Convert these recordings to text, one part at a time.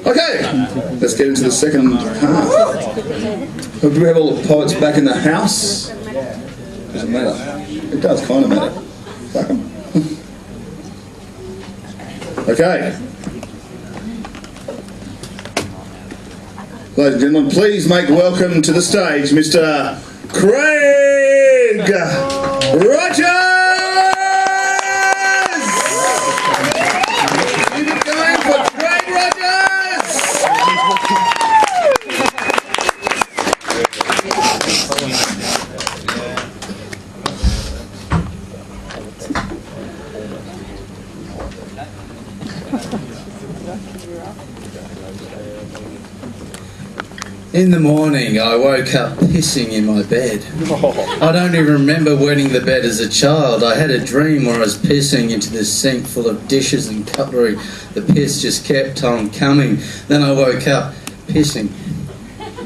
Okay, let's get into the second half. Do we have all the poets back in the house? Doesn't matter. It does kind of matter. Fuck 'em. Okay. Ladies and gentlemen, please make welcome to the stage Mr. Craig Rogers! Keep it going for Craig Rogers! In the morning, I woke up pissing in my bed. I don't even remember wetting the bed as a child. I had a dream where I was pissing into this sink full of dishes and cutlery. The piss just kept on coming. Then I woke up pissing.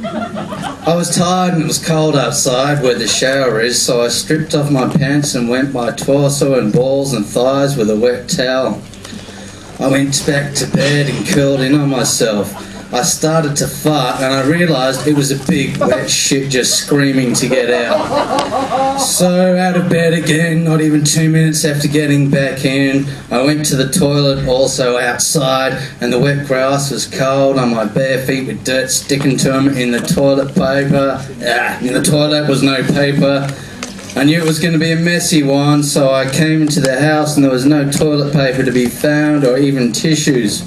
I was tired and it was cold outside where the shower is, so I stripped off my pants and wet my torso and balls and thighs with a wet towel. I went back to bed and curled in on myself. I started to fart and I realised it was a big wet shit just screaming to get out. So out of bed again, not even 2 minutes after getting back in, I went to the toilet, also outside, and the wet grass was cold on my bare feet with dirt sticking to them. In the toilet in the toilet was no paper. I knew it was going to be a messy one, so I came into the house and there was no toilet paper to be found or even tissues.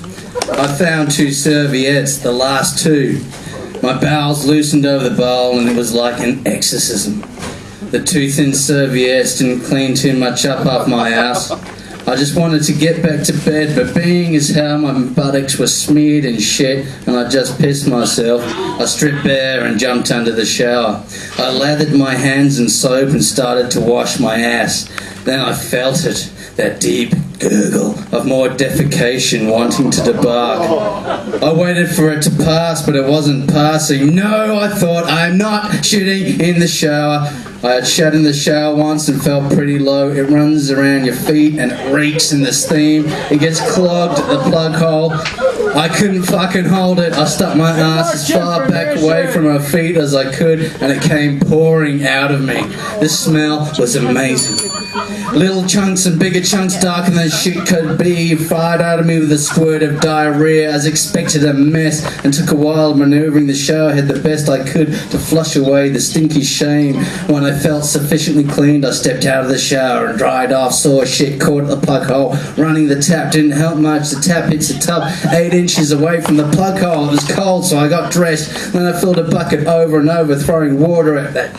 I found 2 serviettes, the last 2. My bowels loosened over the bowl and it was like an exorcism. The 2 thin serviettes didn't clean too much up off my ass. I just wanted to get back to bed, but being as how my buttocks were smeared in shit and I just pissed myself, I stripped bare and jumped under the shower. I lathered my hands in soap and started to wash my ass. Then I felt it, that deep gurgle of more defecation wanting to debark. I waited for it to pass, but it wasn't passing. No, I thought, I'm not shitting in the shower. I had shat in the shower once and felt pretty low. It runs around your feet and it reeks in the steam. It gets clogged at the plug hole. I couldn't fucking hold it. I stuck my ass as far back away from my feet as I could and it came pouring out of me. The smell was amazing. Little chunks and bigger chunks darker than shit could be fired out of me with a squirt of diarrhea. As expected, a mess, and took a while manoeuvring the shower head the best I could to flush away the stinky shame. When I felt sufficiently cleaned, I stepped out of the shower and dried off. Saw shit caught at the plug hole. Running the tap didn't help much. The tap hits the tub 8 inches away from the plug hole. It was cold, so I got dressed. Then I filled a bucket over and over, throwing water at that.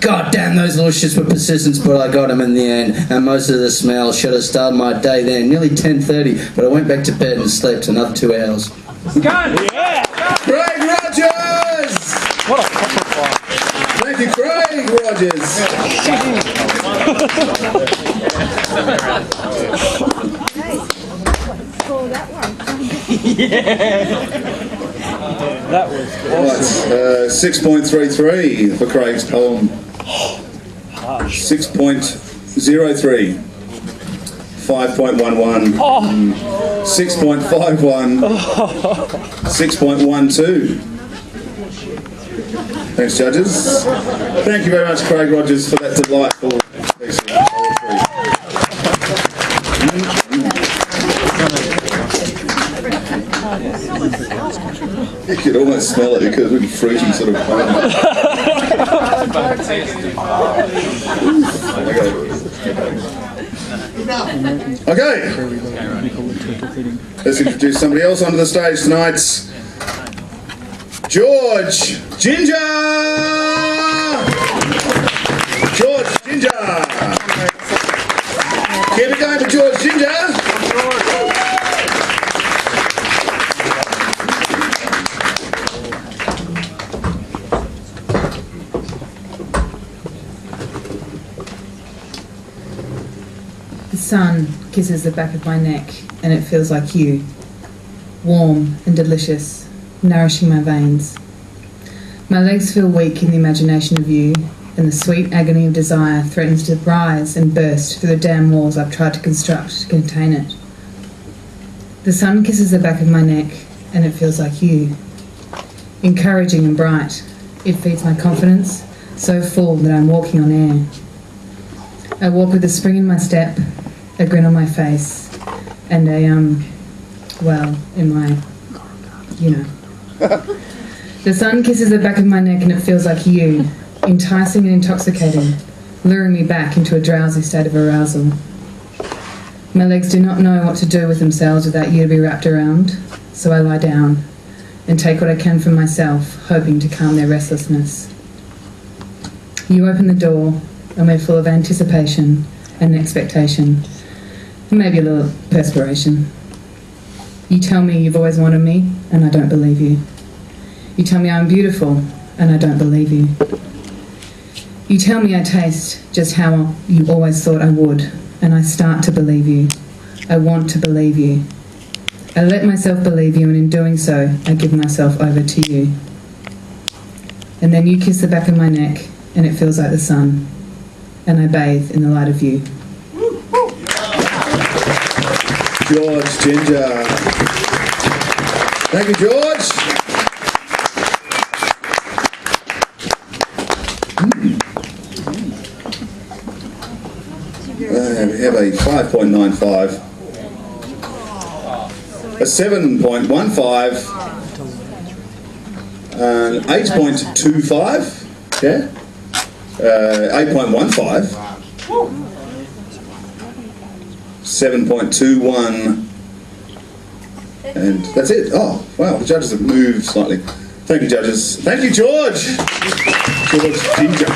God damn, those little shits were persistent, but I got them in the end. And most of the smell should have started my day then, nearly 10:30. But I went back to bed and slept another 2 hours. Gun! Yeah! Craig Rogers! What a proper one. Thank you, Craig Rogers. That was awesome. Right, 6.33 for Craig's poem. 6.03. 5.11. 6.51. 6.12. Thanks, judges. Thank you very much, Craig Rogers, for that delightful piece of poetry. You could almost smell it because we're fruity sort of poem. Okay. Let's introduce somebody else onto the stage tonight. George Ginger! George Ginger! Keep it going for George Ginger! The sun kisses the back of my neck and it feels like you, warm and delicious, nourishing my veins. My legs feel weak in the imagination of you, and the sweet agony of desire threatens to rise and burst through the damn walls I've tried to construct to contain it. The sun kisses the back of my neck, and it feels like you. Encouraging and bright, it feeds my confidence, so full that I'm walking on air. I walk with a spring in my step, a grin on my face, and in my, The sun kisses the back of my neck and it feels like you, enticing and intoxicating, luring me back into a drowsy state of arousal. My legs do not know what to do with themselves without you to be wrapped around, so I lie down and take what I can from myself, hoping to calm their restlessness. You open the door, and we're full of anticipation and expectation, and maybe a little perspiration. You tell me you've always wanted me, and I don't believe you. You tell me I'm beautiful, and I don't believe you. You tell me I taste just how you always thought I would, and I start to believe you. I want to believe you. I let myself believe you, and in doing so, I give myself over to you. And then you kiss the back of my neck, and it feels like the sun, and I bathe in the light of you. George Ginger. Thank you, George. We have a 5.95, a 7.15, an 8.25, yeah, 8.15, 7.21, and that's it. Oh, wow, the judges have moved slightly. Thank you, judges. Thank you, George. George Ginger.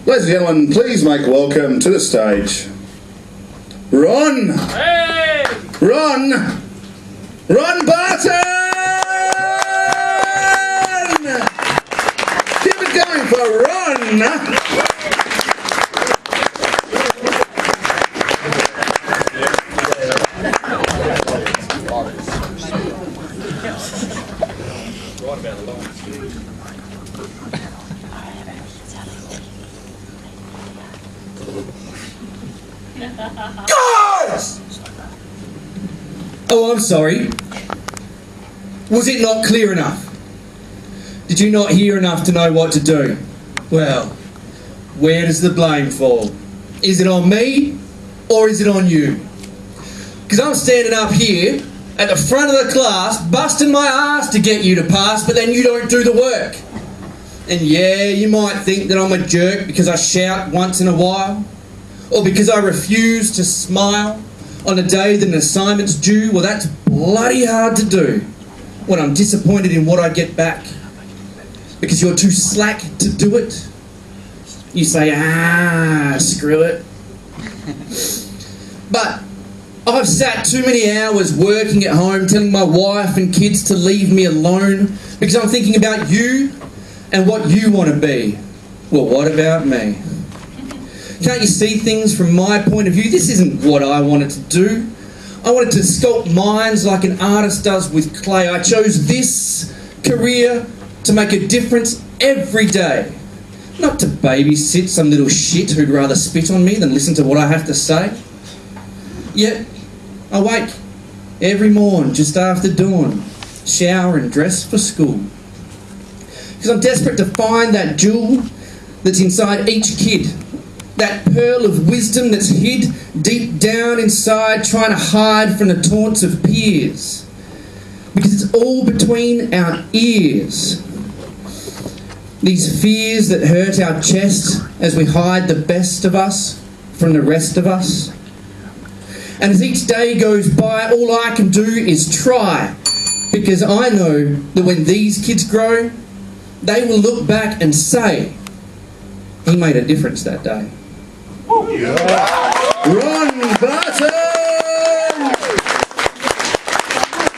Ladies and gentlemen, please make welcome to the stage Ron! Hey! Ron Barton! Keep it going for Ron! Guys! Oh, I'm sorry. Was it not clear enough? Did you not hear enough to know what to do? Well, where does the blame fall? Is it on me or is it on you? Because I'm standing up here at the front of the class busting my ass to get you to pass, but then you don't do the work. And yeah, you might think that I'm a jerk because I shout once in a while, or because I refuse to smile on a day that an assignment's due. Well, that's bloody hard to do when I'm disappointed in what I get back because you're too slack to do it. You say, screw it. But I've sat too many hours working at home telling my wife and kids to leave me alone because I'm thinking about you and what you want to be. Well, what about me? Can't you see things from my point of view? This isn't what I wanted to do. I wanted to sculpt minds like an artist does with clay. I chose this career to make a difference every day. Not to babysit some little shit who'd rather spit on me than listen to what I have to say. Yet, I wake every morn just after dawn, shower and dress for school. Because I'm desperate to find that jewel that's inside each kid. That pearl of wisdom that's hid deep down inside, trying to hide from the taunts of peers. Because it's all between our ears. These fears that hurt our chests as we hide the best of us from the rest of us. And as each day goes by, all I can do is try. Because I know that when these kids grow, they will look back and say, he made a difference that day. Ron Barton!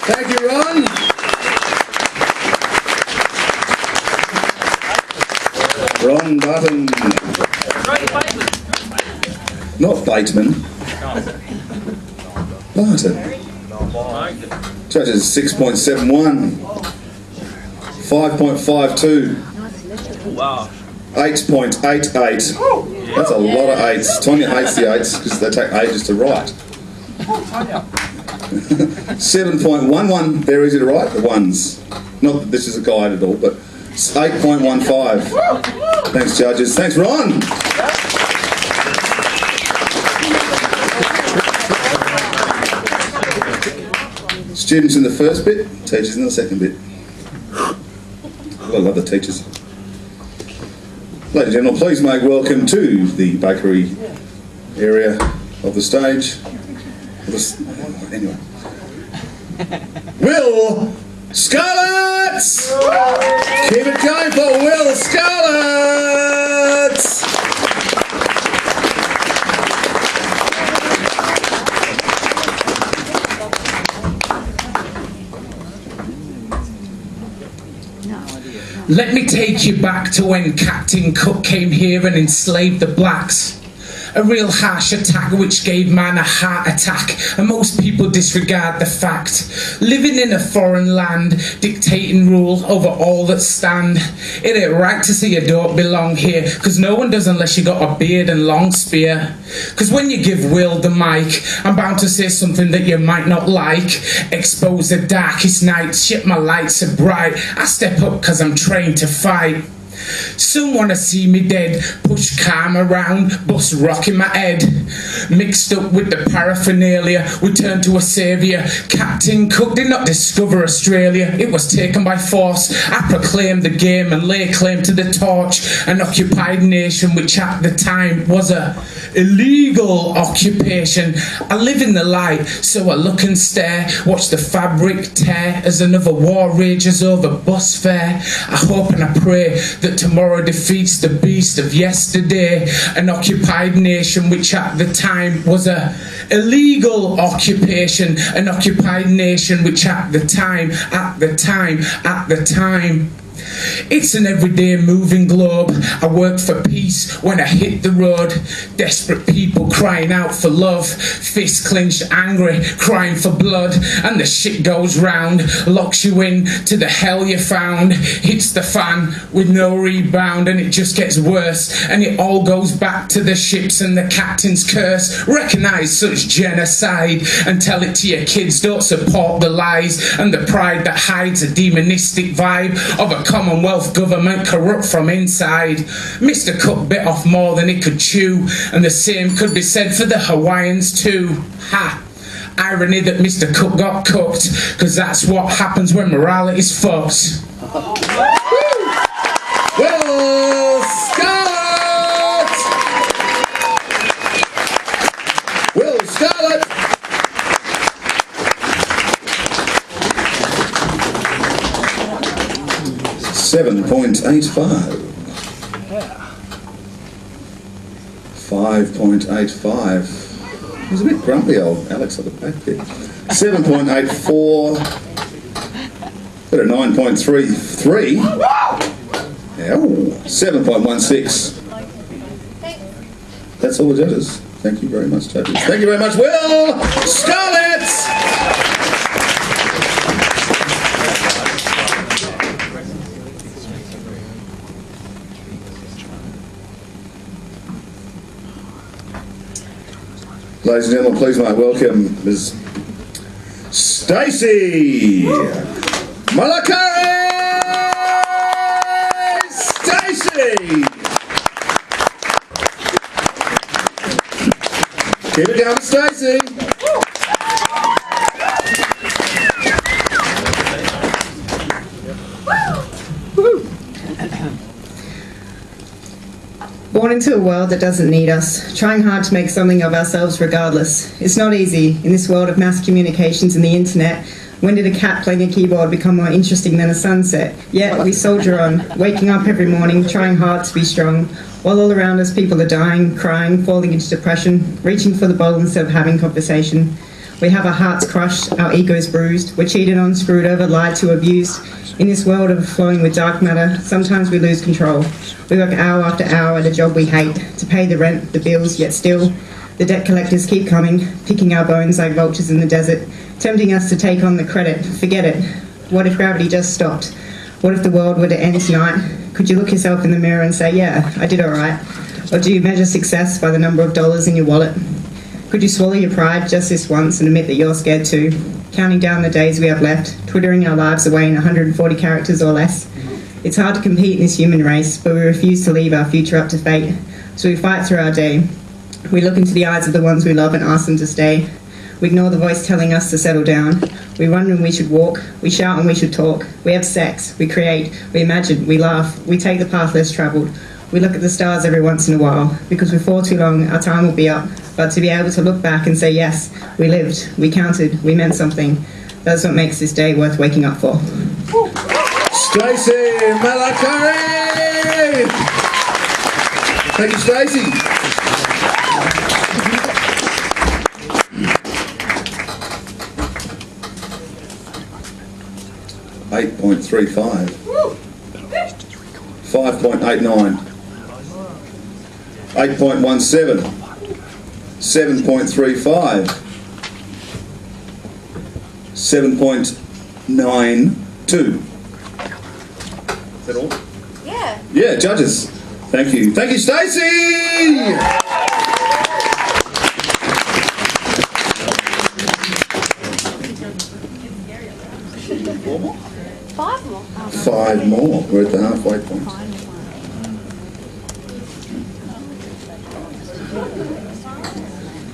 Thank you, Ron. Ron Barton. Not Bateman. Barton. Judges 6.71. 5.52. Wow. 8.88. That's a lot of 8s. Tonya hates the 8s because they take ages to write. 7.11, they're easy to write, the 1s. Not that this is a guide at all, but 8.15. Thanks, judges. Thanks, Ron. Students in the first bit, teachers in the second bit. I love the teachers. Ladies and gentlemen, please make welcome to the bakery area of the stage. Anyway. Will Scarlett! Keep it going for Will Scarlett! Let me take you back to when Captain Cook came here and enslaved the blacks. A real harsh attack which gave man a heart attack, and most people disregard the fact. Living in a foreign land, dictating rule over all that stand. It ain't right to say you don't belong here, cause no one does unless you got a beard and long spear. Cause when you give Will the mic, I'm bound to say something that you might not like. Expose the darkest nights, shit my lights are bright. I step up cause I'm trained to fight. Some wanna see me dead, push calm around, bust rock in my head. Mixed up with the paraphernalia, we turn to a saviour. Captain Cook did not discover Australia, it was taken by force. I proclaimed the game and lay claim to the torch. An occupied nation which at the time was a illegal occupation. I live in the light, so I look and stare, watch the fabric tear as another war rages over bus fare. I hope and I pray that tomorrow defeats the beast of yesterday. An occupied nation which at the time was a illegal occupation. An occupied nation which at the time it's an everyday moving globe. I worked for peace when I hit the road. Desperate people crying out for love. Fists clenched, angry, crying for blood. And the shit goes round, locks you in to the hell you found. Hits the fan with no rebound, and it just gets worse. And it all goes back to the ships and the captain's curse. Recognise such genocide and tell it to your kids. Don't support the lies and the pride that hides a demonistic vibe of a Commonwealth government corrupt from inside. Mr. Cook bit off more than he could chew, and the same could be said for the Hawaiians too. Ha! Irony that Mr. Cook got cooked, cause that's what happens when morality's fucked. Will Scarlett! Will Scarlett! $7.85. 5.85. He's a bit grumpy, old Alex, at the back there. 7.84. Got a 9.33. Oh, 7.16. That's all the judges. Thank you very much, judges. Thank you very much, Will Scarlett! Ladies and gentlemen, please make welcome Ms. Stacey Malakari! Stacey! Keep it down, Stacey! Born into a world that doesn't need us, trying hard to make something of ourselves regardless. It's not easy in this world of mass communications and the internet. When did a cat playing a keyboard become more interesting than a sunset? Yet we soldier on, waking up every morning, trying hard to be strong, while all around us people are dying, crying, falling into depression, reaching for the bottle instead of having conversation. We have our hearts crushed, our egos bruised, we're cheated on, screwed over, lied to, abused. In this world overflowing with dark matter, sometimes we lose control. We work hour after hour at a job we hate, to pay the rent, the bills, yet still The debt collectors keep coming, picking our bones like vultures in the desert, tempting us to take on the credit. Forget it. What if gravity just stopped? What if the world were to end tonight? Could you look yourself in the mirror and say, yeah, I did all right? Or do you measure success by the number of dollars in your wallet? Could you swallow your pride just this once and admit that you're scared too? Counting down the days we have left, twittering our lives away in 140 characters or less. It's hard to compete in this human race, but we refuse to leave our future up to fate. So we fight through our day. We look into the eyes of the ones we love and ask them to stay. We ignore the voice telling us to settle down. We run when we should walk. We shout when we should talk. We have sex. We create. We imagine. We laugh. We take the path less travelled. We look at the stars every once in a while, because before too long our time will be up. But to be able to look back and say, yes, we lived, we counted, we meant something, that's what makes this day worth waking up for. Stacey Malakari! Thank you, Stacey. $8.35. 5.89. 8.17. 7.35. 7.92. Is that all? Yeah. Yeah, judges. Thank you. Thank you, Stacey! Five more. 5 more. We're at the halfway point.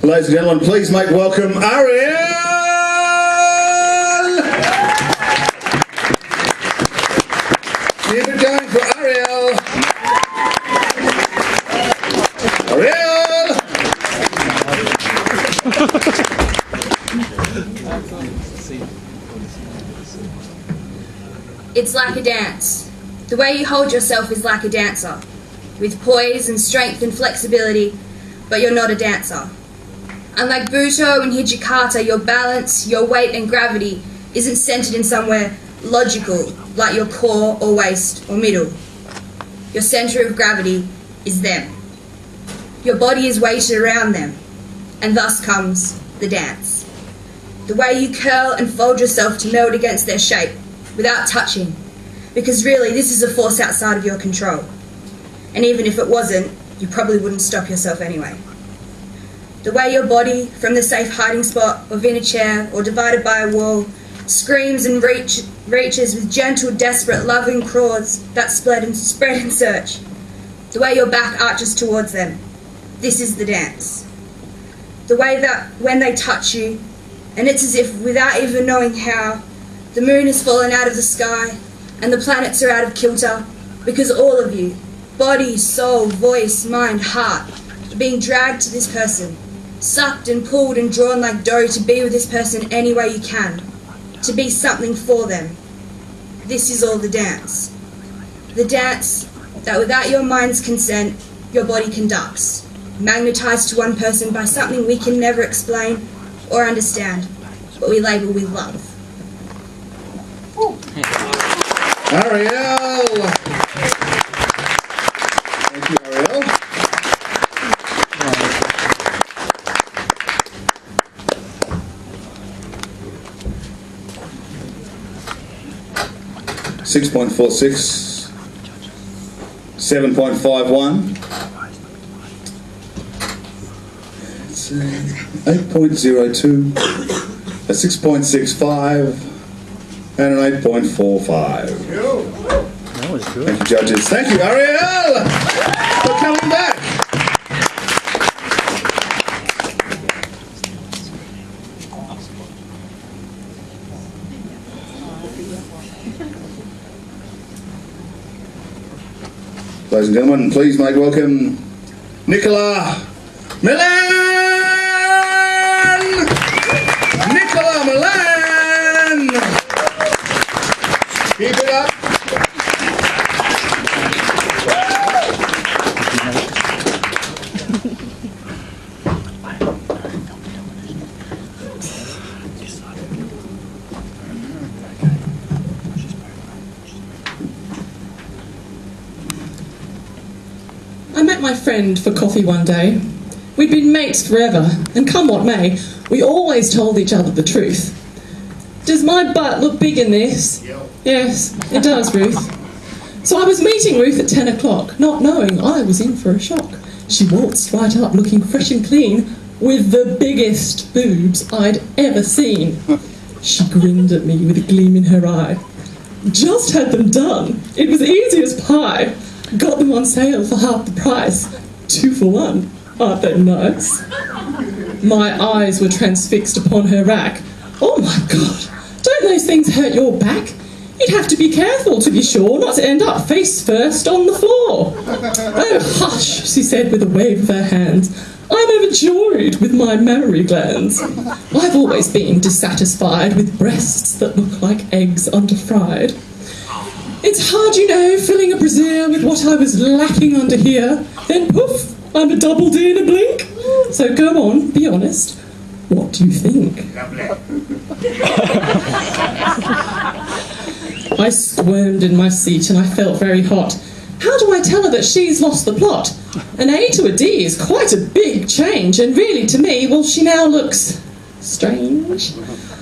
Ladies and gentlemen, please make welcome Ariel! Keep it going for Ariel! Ariel! It's like a dance. The way you hold yourself is like a dancer, with poise and strength and flexibility, but you're not a dancer. Unlike Bhutto and Hijikata, your balance, your weight and gravity isn't centered in somewhere logical, like your core or waist or middle. Your center of gravity is them. Your body is weighted around them, and thus comes the dance. The way you curl and fold yourself to meld against their shape, without touching, because really this is a force outside of your control. And even if it wasn't, you probably wouldn't stop yourself anyway. The way your body, from the safe hiding spot of in a chair or divided by a wall, screams and reaches with gentle, desperate, loving claws that spread and search. The way your back arches towards them. This is the dance. The way that when they touch you, and it's as if without even knowing how, the moon has fallen out of the sky and the planets are out of kilter, because all of you, body, soul, voice, mind, heart, are being dragged to this person, sucked and pulled and drawn like dough to be with this person any way you can, to be something for them. This is all the dance. The dance that without your mind's consent, your body conducts, magnetised to one person by something we can never explain or understand, but we label with love. Ariel! Thank you, Ariel. $6.46, 7.51, 8.02, a 6.65, and an 8.45. That was good. Thank you, judges. Thank you, Ariel, for coming back. Ladies and gentlemen, please make welcome Nicola Milan! Nicola Milan! Keep it up. I met my friend for coffee one day. We'd been mates forever, and come what may, we always told each other the truth. Does my butt look big in this? Yes, it does, Ruth. So I was meeting Ruth at 10 o'clock, not knowing I was in for a shock. She waltzed right up looking fresh and clean, with the biggest boobs I'd ever seen. She grinned at me with a gleam in her eye. Just had them done. It was easy as pie. Got them on sale for half the price. 2 for 1. Aren't they nice? My eyes were transfixed upon her rack. Oh my God, don't those things hurt your back? You'd have to be careful to be sure not to end up face first on the floor. Oh hush, she said with a wave of her hand. I'm overjoyed with my mammary glands. I've always been dissatisfied with breasts that look like eggs underfried. It's hard, you know, filling a brassiere with what I was lacking under here. Then poof, I'm a double D in a blink. So go on, be honest. What do you think? I squirmed in my seat and I felt very hot. How do I tell her that she's lost the plot? An A to a D is quite a big change, and really to me, well, she now looks strange.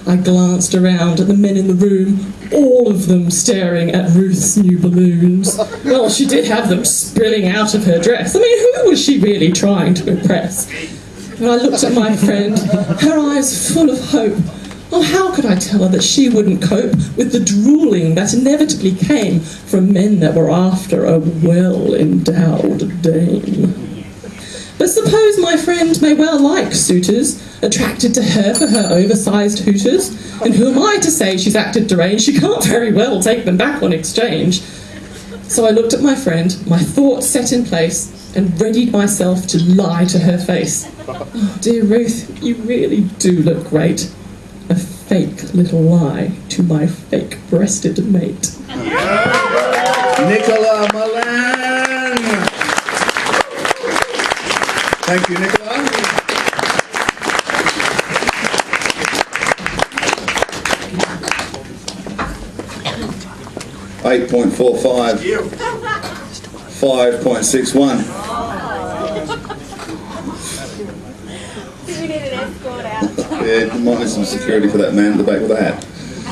I glanced around at the men in the room, all of them staring at Ruth's new balloons. Well, she did have them spilling out of her dress. I mean, who was she really trying to impress? And I looked at my friend, her eyes full of hope. Oh, how could I tell her that she wouldn't cope with the drooling that inevitably came from men that were after a well-endowed dame? But suppose my friend may well like suitors, attracted to her for her oversized hooters, and who am I to say she's acted deranged? She can't very well take them back on exchange. So I looked at my friend, my thoughts set in place, and readied myself to lie to her face. Oh, dear Ruth, you really do look great. A fake little lie to my fake-breasted mate. Nicola Milan! Thank you, Nicola. $8.45. 5.61. Yeah, you might need some security for that man at the back with a hat.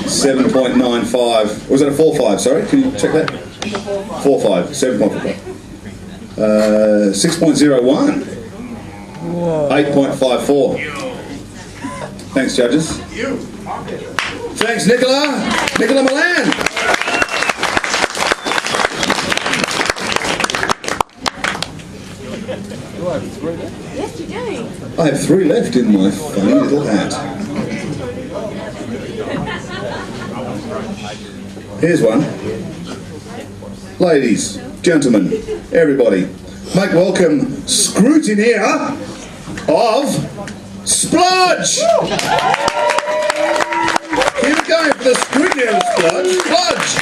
7.95. Was that a 4.5? Sorry, can you check that? 4.5. 7.45. 6.01. 8.54. Thanks, judges. Thanks, Nicola. Nicola Milan. Yes, you do. I have 3 left in my funny little hat. Here's one. Ladies, gentlemen, everybody, make welcome scrutineer of Splodge! Here we go for the scrutineer of Splodge. Splodge!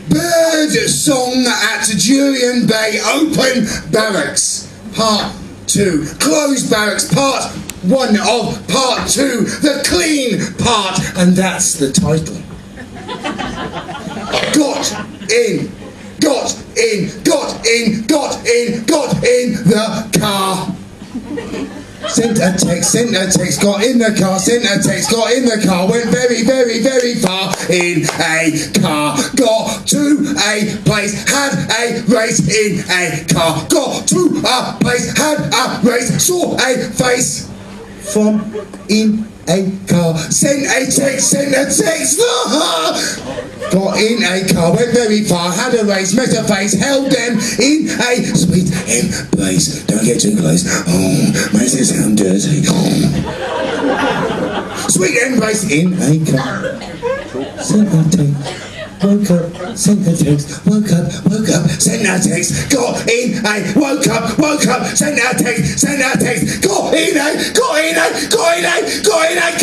Bird song at Durian Bay Open Barracks, Part 2. Closed Barracks, Part 1 of Part 2. The clean part, and that's the title. Got in the car. Sent a text, got in the car, sent a text, got in the car, went very, very, very far in a car, got to a place, had a race in a car, got to a place, had a race, saw a face from in a car, sent a text, got in a car, went very far, had a race, met a face, held them in a sweet embrace. Don't get too close. Oh, makes it sound dirty. Oh. Sweet embrace in a car. Sent a text, woke up, sent a text, woke up, sent a text, got in a, woke up, sent a text, got in a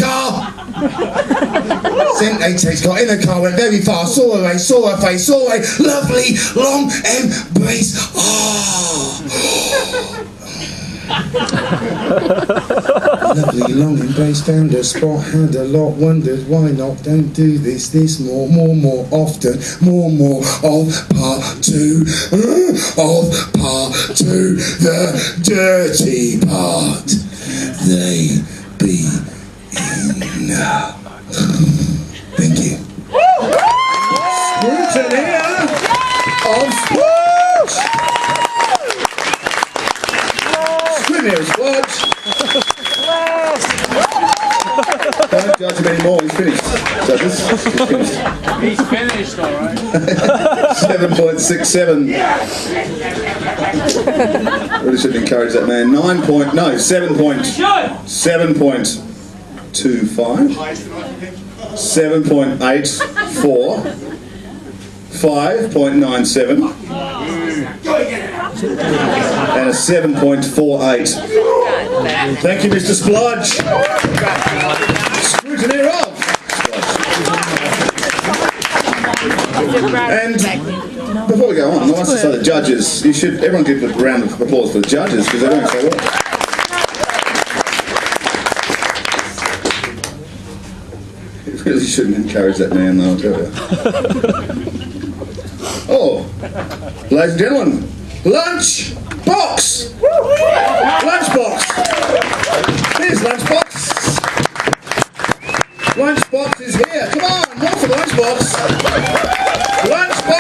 car. Sent a text, got in a car, went very far, saw a race, saw a face, saw a lovely long embrace. Oh. Lovely long embrace, found a spot, had a lot, wondered why not, don't do this more often, more of part 2, of part 2, the dirty part, they be in. Thank you. Scrutiny of Splodge! Scrutiny of Splodge! Don't judge him anymore, he's finished. Judges, he's finished. He's finished, alright. 7.67. Really should encourage that man. 7.25. 7.84. 5.97. And a 7.48. Thank you, Mr. Splodge. Scrutiny of. And before we go on, nice to say the judges, everyone give a round of applause for the judges because they're doing so well. You really shouldn't encourage that man though, I'll tell you. Oh, ladies and gentlemen, lunch box! Lunch box! Here's lunch box! Lunch box is here. Come on, more for lunch box! Lunch box!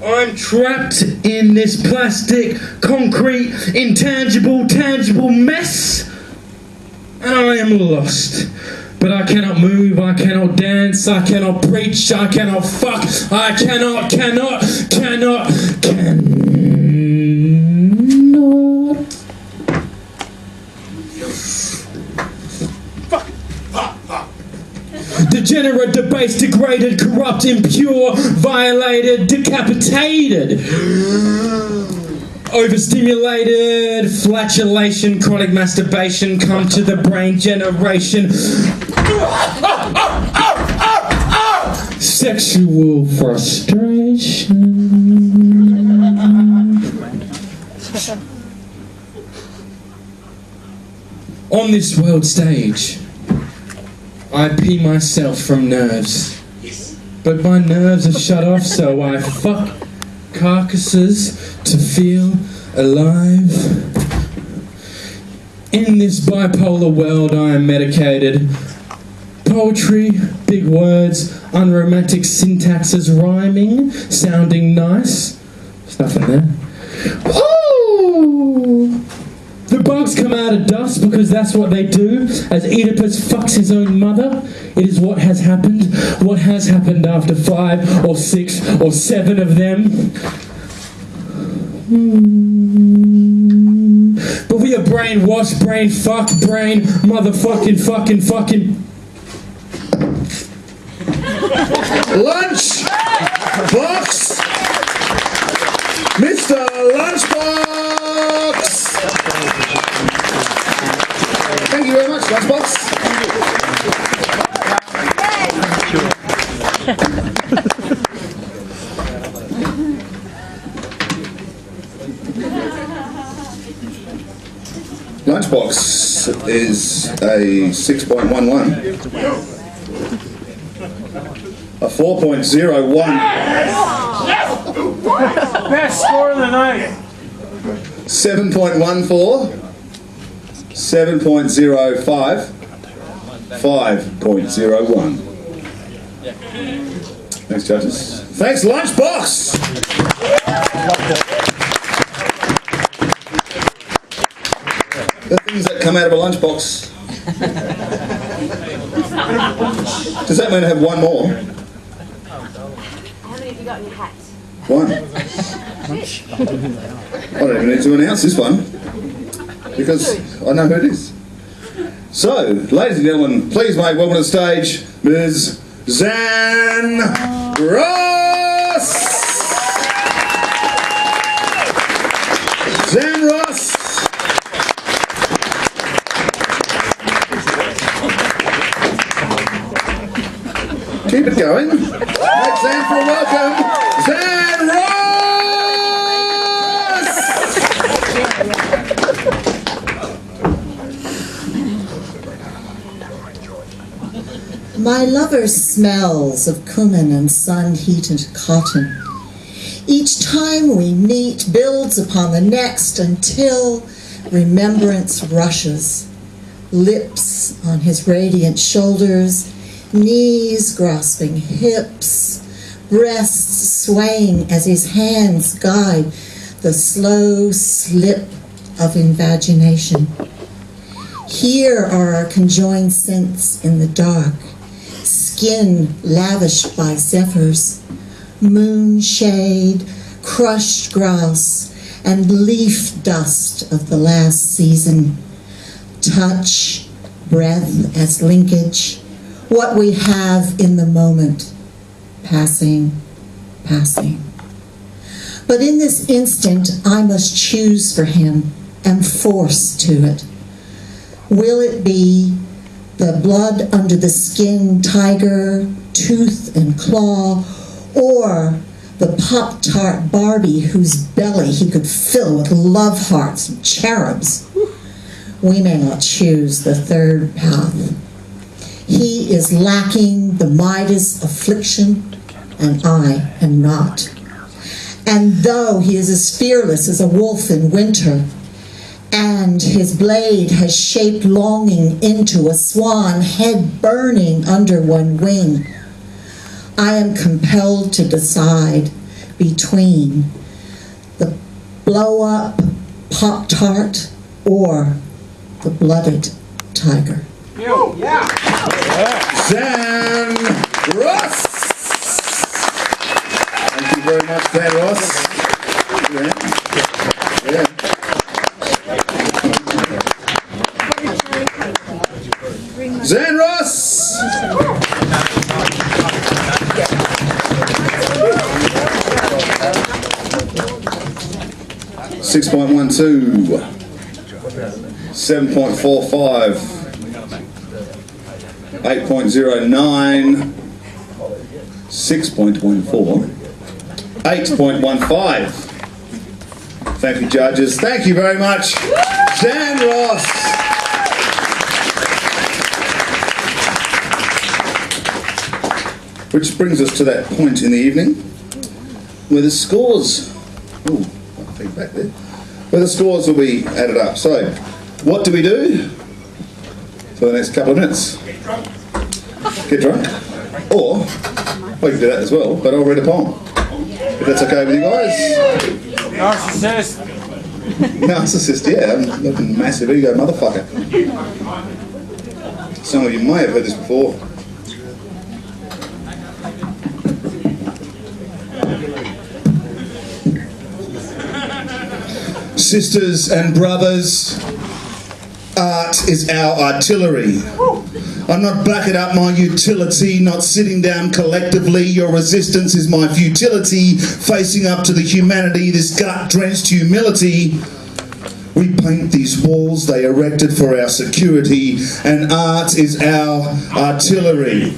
I'm trapped in this plastic, concrete, intangible, tangible mess, and I am lost. But I cannot move, I cannot dance, I cannot preach, I cannot fuck, I cannot. Degenerate, debased, degraded, corrupt, impure, violated, decapitated, overstimulated, flatulation, chronic masturbation, come to the brain generation, sexual frustration. On this world stage, I pee myself from nerves, but my nerves are shut off, so I fuck carcasses to feel alive. In this bipolar world, I am medicated. Poetry, big words, unromantic syntaxes, rhyming, sounding nice. There's nothing there. Oh! The bugs come out of dust because that's what they do. As Oedipus fucks his own mother, it is what has happened. What has happened after 5 or 6 or 7 of them. But we are brainwashed, brain fuck, brain motherfucking fucking. Lunch box, Mr. Lunchbox. Thank you very much, Lunchbox. Lunchbox is a 6.11. A 4.01. Best score of the night. 7.14. 7.05. 5.01. Thanks, judges. Thanks, Lunchbox. The things that come out of a lunchbox. Does that mean I have one more? How many have you got in your hat? One. I don't even need to announce this one because I know who it is. So, ladies and gentlemen, please make welcome to the stage Ms. Zan Ross. going. Make Zan for a welcome. Zan Ross! My lover smells of cumin and sun-heated cotton. Each time we meet builds upon the next until remembrance rushes. Lips on his radiant shoulders, knees grasping hips, breasts swaying as his hands guide the slow slip of invagination. Here are our conjoined scents in the dark, skin lavished by zephyrs, moonshade, crushed grass, and leaf dust of the last season. Touch, breath as linkage, what we have in the moment, passing, passing. But in this instant, I must choose for him, am forced to it. Will it be the blood under the skin tiger, tooth and claw, or the Pop-Tart Barbie whose belly he could fill with love hearts and cherubs? We may not choose the third path. He is lacking the Midas affliction, and I am not. And though he is as fearless as a wolf in winter, and his blade has shaped longing into a swan, head burning under one wing, I am compelled to decide between the blow-up Pop-Tart or the blooded tiger. Yeah. Zan Ross! Thank you very much, Zan Ross. Yeah. Zan Ross! 6.12, 7.45, 8.09, 6.14, 8.15. Thank you, judges. Thank you very much, Zan Ross. Which brings us to that point in the evening where the scores, feedback there, where the scores will be added up. So, what do we do for the next couple of minutes? Get drunk. Or, we can do that as well, but I'll read a poem. If that's okay with you guys. Narcissist. Narcissist, yeah. I'm looking massive ego motherfucker. Some of you may have heard this before. Sisters and brothers, art is our artillery. I'm not backing up my utility, not sitting down collectively. Your resistance is my futility, facing up to the humanity, this gut-drenched humility. We paint these walls they erected for our security, and art is our artillery.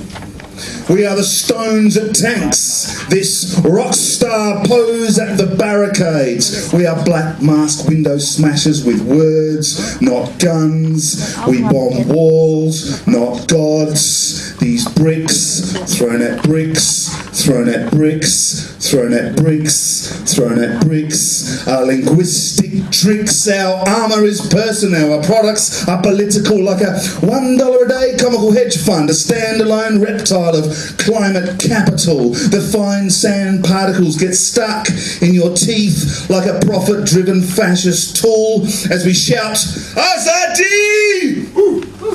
We are the stones at tanks, this rock star pose at the barricades. We are black masked window smashers with words, not guns. We bomb walls, not gods. These bricks, thrown at bricks, thrown at bricks, thrown at bricks, thrown at bricks. Our linguistic tricks, our armour is personnel. Our products are political like a $1 a day comical hedge fund, a standalone reptile of climate capital. The fine sand particles get stuck in your teeth like a profit-driven fascist tool as we shout, Azadi!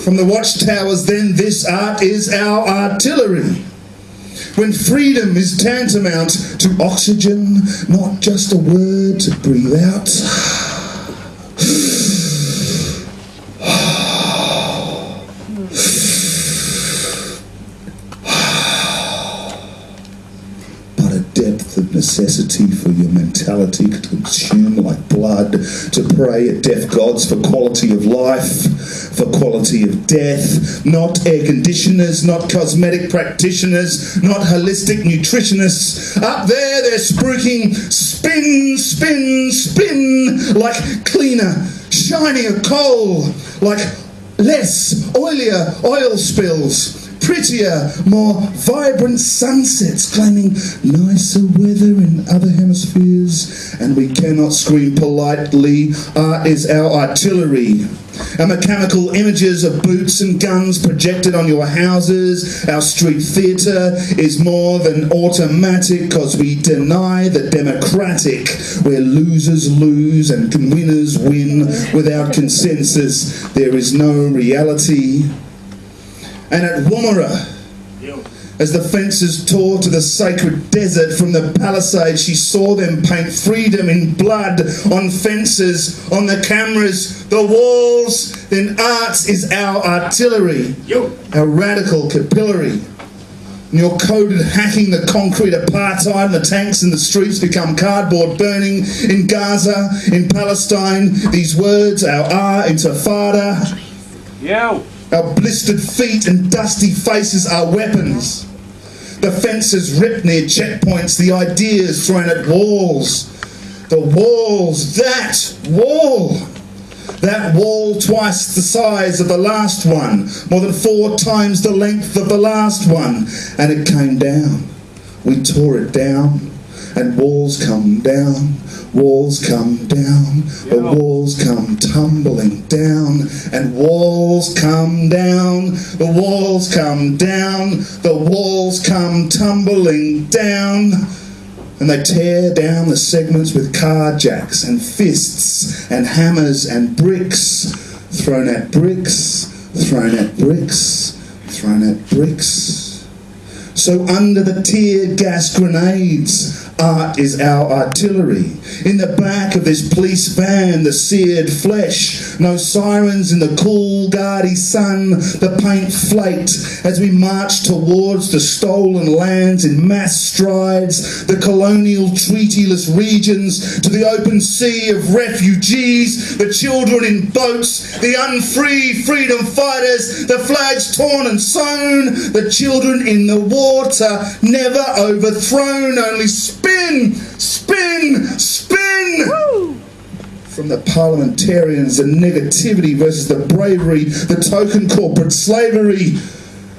From the watchtowers, then this art is our artillery. When freedom is tantamount to oxygen, not just a word to breathe out. But a depth of necessity for your mentality to consume like blood, to pray at deaf gods for quality of life, for quality of death, not air conditioners, not cosmetic practitioners, not holistic nutritionists. Up there they're spruiking spin, spin, spin, like cleaner, shinier coal, like less, oilier oil spills, prettier, more vibrant sunsets, claiming nicer weather in other hemispheres. And we cannot scream politely, art is our artillery. Our mechanical images of boots and guns projected on your houses. Our street theatre is more than automatic because we deny the democratic, where losers lose and winners win without consensus. There is no reality. And at Woomera, as the fences tore to the sacred desert from the palisade, she saw them paint freedom in blood on fences, on the cameras, the walls. Then art is our artillery, our radical capillary. And you're coded hacking the concrete apartheid, and the tanks in the streets become cardboard burning in Gaza, in Palestine. These words, our intifada. Our blistered feet and dusty faces are weapons. The fences ripped near checkpoints, the ideas thrown at walls. The walls, that wall twice the size of the last one, more than 4 times the length of the last one. And it came down. We tore it down. And walls come down, walls come down, the walls come tumbling down, and walls come down, the walls come down, the walls come tumbling down. And they tear down the segments with carjacks and fists and hammers and bricks, thrown at bricks, thrown at bricks, thrown at bricks. So under the tear gas grenades, art is our artillery. In the back of this police van, the seared flesh, no sirens in the cool, gaudy sun, the paint flaked as we march towards the stolen lands in mass strides, the colonial treatyless regions, to the open sea of refugees, the children in boats, the unfree freedom fighters, the flags torn and sewn, the children in the water, never overthrown, only spin, spin, spin. Woo! From the parliamentarians, the negativity versus the bravery, the token corporate slavery.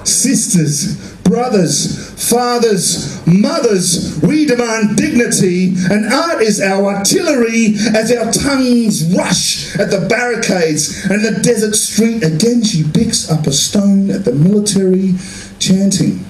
Sisters, brothers, fathers, mothers, we demand dignity, and art is our artillery as our tongues rush at the barricades. And in the desert street again she picks up a stone at the military, chanting,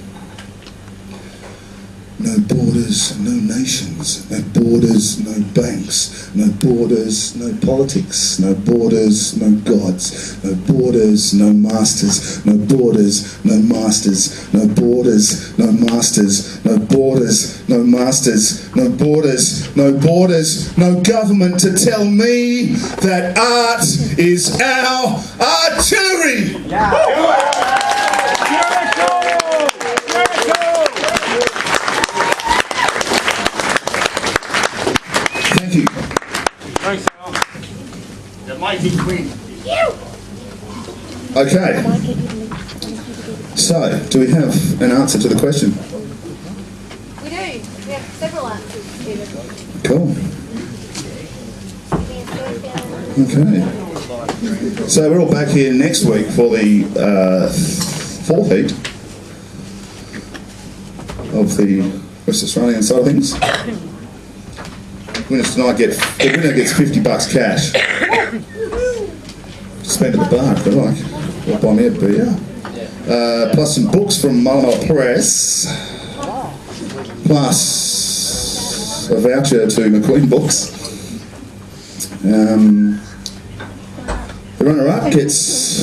no borders, no nations, no borders, no banks, no borders, no politics, no borders, no gods, no borders, no masters, no borders, no masters, no borders, no masters, no borders, no masters, no borders, no borders, no government to tell me that art is our artillery! Thank you. Thanks, Al. The mighty queen. Okay. So, do we have an answer to the question? We do. We have several answers, even. Cool. Okay. So we're all back here next week for the 4th heat of the West Australian side of things. Winners tonight the winner gets $50 cash. Spend at the bar if they like. Or buy me a beer. Plus some books from Malmo Press. Plus a voucher to McQueen Books. The runner-up gets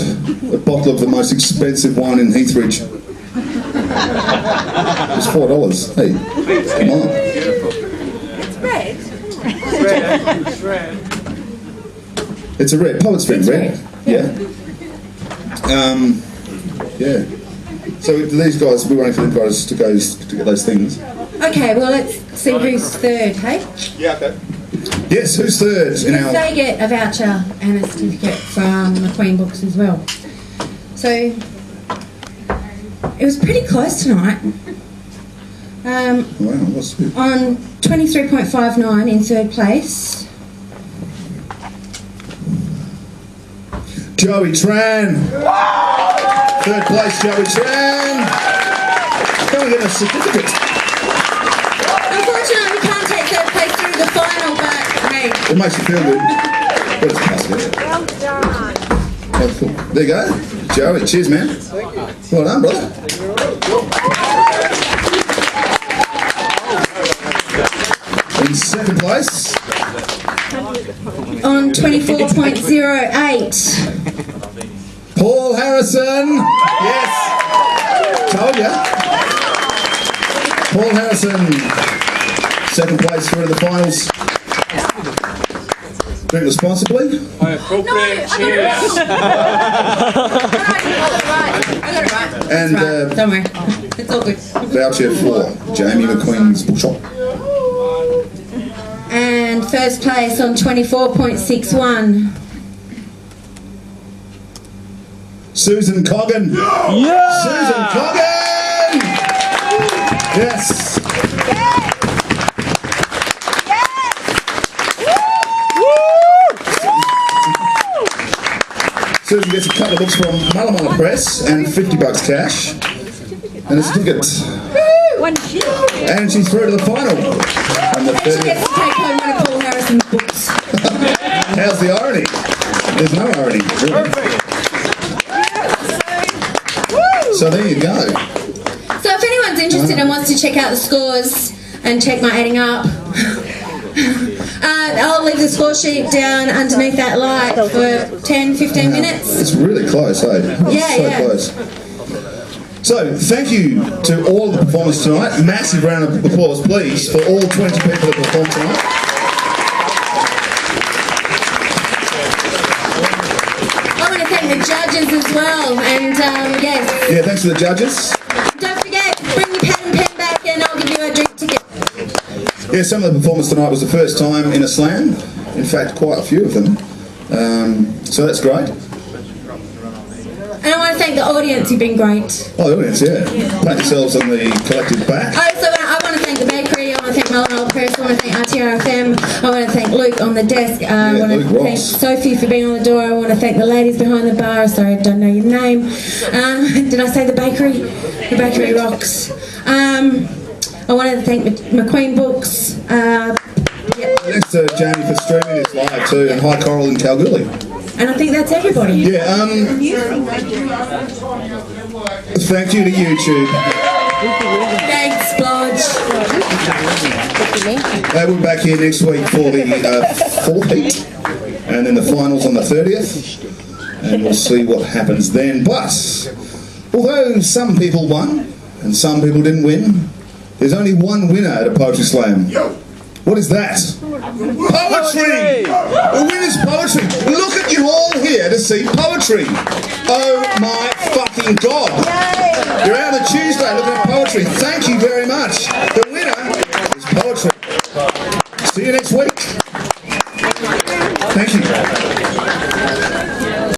a bottle of the most expensive wine in Heathridge. It's $4. Hey, come on. It's red. It's a red. Poet's red. Yeah. Yeah. So these guys, we're waiting for the guys to get those things. Okay, well, let's see who's third, hey? Yeah, okay. Yes, who's third in our... They get a voucher and a certificate from McQueen Books as well. So, it was pretty close tonight. Wow, what's it? On 23.59 in third place. Joey Tran. Third place, Joey Tran. Can we get a certificate? Unfortunately, we can't take third place through the final, but hey. It makes you feel good. But it's possible. Well done. Oh, cool. There you go. Joey, cheers, man. Well done, brother. In second place. On 24.08. Paul Harrison. Yes. Told ya. Paul Harrison. Second place through to the finals. Drink responsibly. Appropriate cheers. And Don't worry. It's all good. voucher for Jamie McQueen's bookshop. And first place on 24.61. Susan Coggan. Yeah! Susan Coggan! Yes. Susan gets a couple of books from Mulla Press and $50 cash and a certificate. And she's through to the final. And the She gets to take home one of Paul Harrison's books. How's the irony? There's no irony, really. So there you go. So if anyone's interested and wants to check out the scores and check my adding up, I'll leave the score sheet down underneath that light for 10-15 minutes. It's really close, eh? Yeah. Close. So, thank you to all the performers tonight. Massive round of applause, please, for all 20 people that performed tonight. I want to thank the judges as well, and yes. Yeah, thanks to the judges. Don't forget, bring your pen and pen back and I'll give you a drink ticket. Yeah, some of the performers tonight was the first time in a slam. In fact, quite a few of them. So that's great. And I want to thank the audience, you've been great. Oh, the audience, yeah. Pat yourselves on the collective back. I want to thank the bakery, I want to thank Mulla Press, I want to thank RTRFM, I want to thank Luke on the desk, I want to thank Sophie for being on the door, I want to thank the ladies behind the bar, sorry I don't know your name. Did I say the bakery? The bakery rocks. I want to thank McQueen Books. Thanks to Jamie for streaming this live too, and High Coral in Kalgoorlie. And I think that's everybody. Yeah, thank you to YouTube. Thanks, Blodge. We're back here next week for the fourth heat, and then the finals on the 30th, and we'll see what happens then. But, although some people won, and some people didn't win, there's only one winner at a poetry slam. What is that? Poetry! The winner's poetry. Look at you all here to see poetry. Oh my fucking God. You're out on a Tuesday looking at poetry. Thank you very much. The winner is poetry. See you next week.